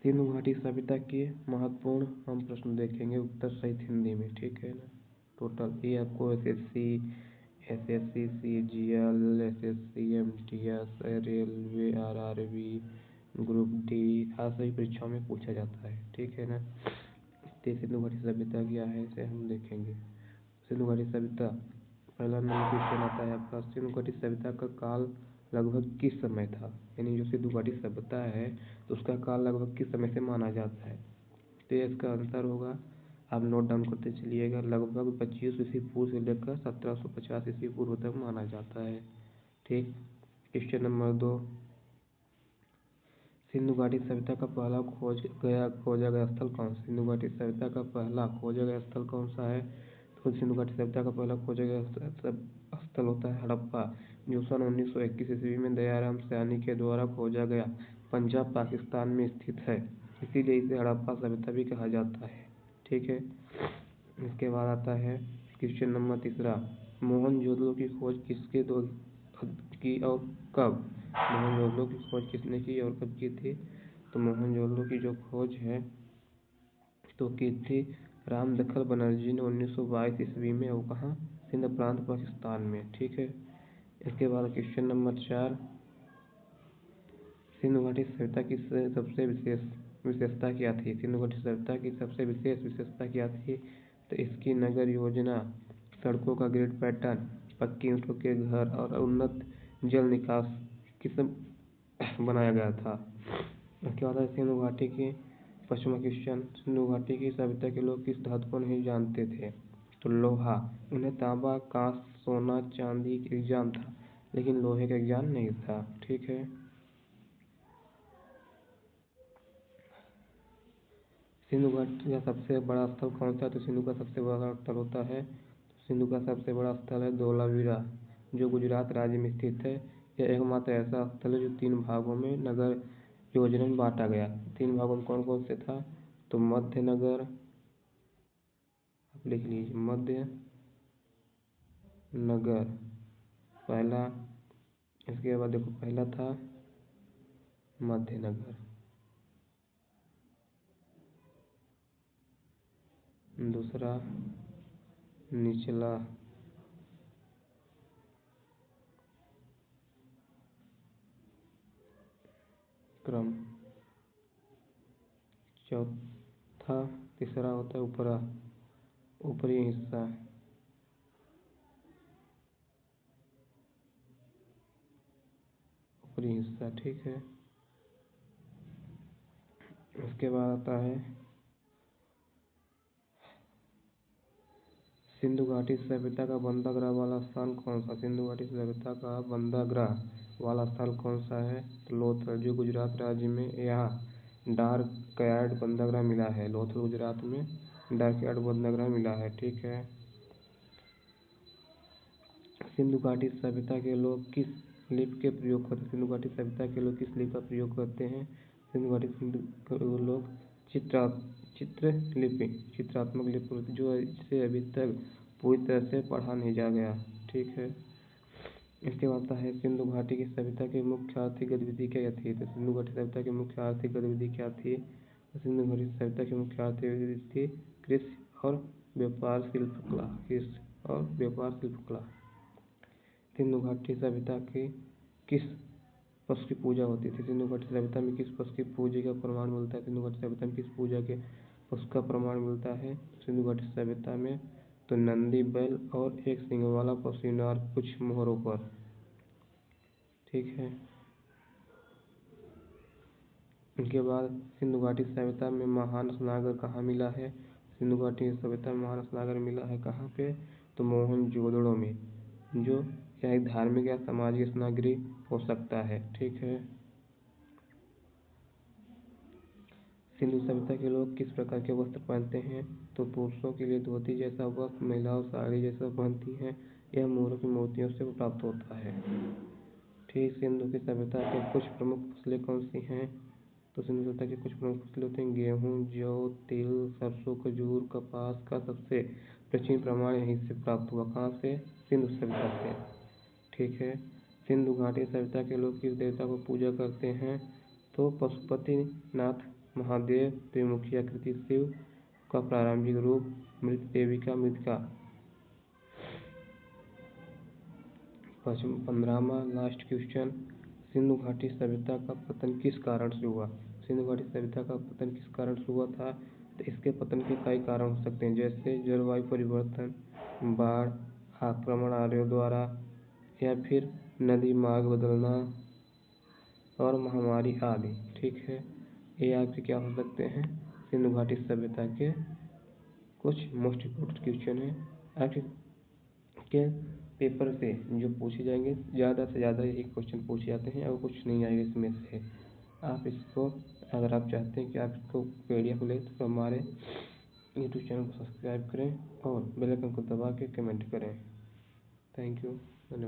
सिंधु घाटी सभ्यता के महत्वपूर्ण हम प्रश्न देखेंगे उत्तर सहित हिंदी में, ठीक है ना। टोटल ये आपको SSC CGL SSC MTS railway RRB group D खास सभी परीक्षाओं में पूछा जाता है, ठीक है ना। तो सिंधु घाटी सभ्यता क्या है इसे हम देखेंगे। सिंधु घाटी सभ्यता पहला नंबर क्वेश्चन आता है आपका, सिंधु घाटी सभ्यता का काल लगभग किस समय था, यानी जो सिंधु घाटी सभ्यता है तो उसका काल लगभग किस समय से माना जाता है। तो इसका आंसर होगा, आप नोट डाउन करते चलिएगा, लगभग 25 ईस्वी पूर्व से लेकर 1750 ईस्वी पूर्व तक माना जाता है, ठीक। क्वेश्चन नंबर 2, सिंधु घाटी सभ्यता का पहला खोजा गया स्थल कौन सा। सिंधु घाटी सभ्यता का पहला खोजा गया स्थल कौन सा है, तो सिंधु घाटी सभ्यता का पहला खोजा गया स्थल होता है हड़प्पा, जो सन 1921 ईस्वी में दयाराम सयानी के द्वारा खोजा गया, पंजाब पाकिस्तान में स्थित है, इसीलिए इसे हड़प्पा सभ्यता भी कहा जाता है, ठीक है। इसके बाद आता है क्वेश्चन नंबर 3, मोहनजोदड़ो की खोज किसके की और कब। मोहनजोदड़ो की खोज किसने की और कब की थी, तो मोहनजोदड़ो की जो खोज है तो की थी राम दखल बनर्जी ने 1922 ईस्वी में, वो कहाँ, सिंध प्रांत पाकिस्तान में, ठीक है। इसके बाद क्वेश्चन नंबर 4, सिंधु घाटी सभ्यता की सबसे विशेषता क्या थी। सिंधु घाटी सभ्यता की सबसे विशेष विशेषता क्या थी, तो इसकी नगर योजना, सड़कों का ग्रिड पैटर्न, पक्की ईंटों के घर और उन्नत जल निकास किस्म बनाया गया था। इसके बाद है सिंधु घाटी की पश्चिमा क्वेश्चन, सिंधु घाटी की सभ्यता के लोग किस धातु को नहीं जानते थे, तो लोहा। उन्हें तांबा कांस्य सोना चांदी का ज्ञान था, लेकिन लोहे का ज्ञान नहीं था, ठीक है। सिंधु घाटी का सबसे बड़ा स्थल कौन सा है, तो सिंधु का सबसे बड़ा स्थल होता है, सिंधु का सबसे बड़ा स्थल है धोलावीरा, जो गुजरात राज्य में स्थित है। यह एकमात्र ऐसा स्थल है जो 3 भागों में नगर योजना में बांटा गया। 3 भागों में कौन कौन से था, तो मध्य नगर, आप लिख लीजिए मध्य नगर पहला, इसके बाद देखो पहला था मध्य नगर, दूसरा निचला क्रम, चौथा तीसरा होता है ऊपरी हिस्सा, ठीक है। उसके बाद आता है सिंधु घाटी सभ्यता का बंदरगाह वाला स्थान कौन सा। सिंधु घाटी सभ्यता का बंदरगाह वाला स्थल कौन सा है, तो लोथल, जो गुजरात राज्य में यहाँ डाक यार्ड बंदरगाह मिला है। लोथल गुजरात में डाक यार्ड बंदरगाह मिला है, ठीक है। सिंधु घाटी सभ्यता के लोग किस लिपि के प्रयोग करते हैं। सिंधु घाटी सभ्यता के लोग किस लिपि का प्रयोग करते हैं, सिंधु घाटी के लोग चित्रात्मक लिपि, जो इसे अभी तक पूरी तरह से पढ़ा नहीं जा गया, ठीक है। इसके बाद है सिंधु घाटी की सभ्यता की मुख्य आर्थिक गतिविधि क्या थी। तो सिंधु घाटी सभ्यता की मुख्य आर्थिक गतिविधि क्या थी, तो सिंधु घाटी सभ्यता की मुख्य आर्थिक गतिविधि थी कृषि और व्यापार शिल्पकला। सिंधु घाटी सभ्यता की किस पशु की पूजा होती थी। सिंधु घाटी सभ्यता में किस पशु की पूजा का प्रमाण मिलता है। सिंधु घाटी सभ्यता में किस पूजा के पशु का प्रमाण मिलता है, सिंधु घाटी सभ्यता में तो नंदी बैल और एक सिंग वाला पशु नार कुछ मोहरों पर, ठीक है। उसके बाद सिंधु घाटी सभ्यता में महान स्नागर कहाँ मिला है। सिंधु घाटी सभ्यता में महान स्नागर मिला है कहाँ पे, तो मोहनजोदड़ो में, जो यह एक धार्मिक या सामाजिक स्नागरी हो सकता है, ठीक है। सिंधु सभ्यता के लोग किस प्रकार के वस्त्र पहनते हैं, तो पुरुषों के लिए धोती जैसा वस्त्र, महिलाओं साड़ी जैसा पहनती हैं, यह मोरों की मूर्तियों से प्राप्त होता है, ठीक। सिंधु की सभ्यता के कुछ प्रमुख फसलें कौन सी हैं, तो सिंधु सभ्यता की कुछ प्रमुख फसलें होती हैं गेहूँ, जौ, तिल, सरसों, खजूर, कपास का सबसे प्राचीन प्रमाण यहीं से प्राप्त हुआ, कहाँ से, सिंधु सभ्यता से, ठीक है। सिंधु घाटी सभ्यता के लोग किस देवता को पूजा करते हैं, तो पशुपतिनाथ महादेव, त्रिमुखी आकृति शिव का प्रारंभिक रूप, मृत देविका मृतिका। 15वां लास्ट क्वेश्चन, सिंधु घाटी सभ्यता का पतन किस कारण से हुआ? सिंधु घाटी सभ्यता का पतन किस कारण से हुआ था? तो इसके पतन के कई कारण हो सकते हैं, जैसे जलवायु परिवर्तन, बाढ़, आक्रमण आर्यों द्वारा, या फिर नदी मार्ग बदलना और महामारी आदि। ठीक है, ये आपके क्या हो सकते हैं, सिंधु घाटी सभ्यता के कुछ मोस्ट इम्पोर्टेंट क्वेश्चन है आपके के पेपर से जो पूछे जाएंगे। ज़्यादा से ज़्यादा यही क्वेश्चन पूछे जाते हैं और कुछ नहीं आएगा इसमें से। आप इसको, अगर आप चाहते हैं कि आप इसको PDF लें तो हमारे यूट्यूब चैनल को सब्सक्राइब करें और बेल आइकन को दबा के कमेंट करें। थैंक यू, धन्यवाद।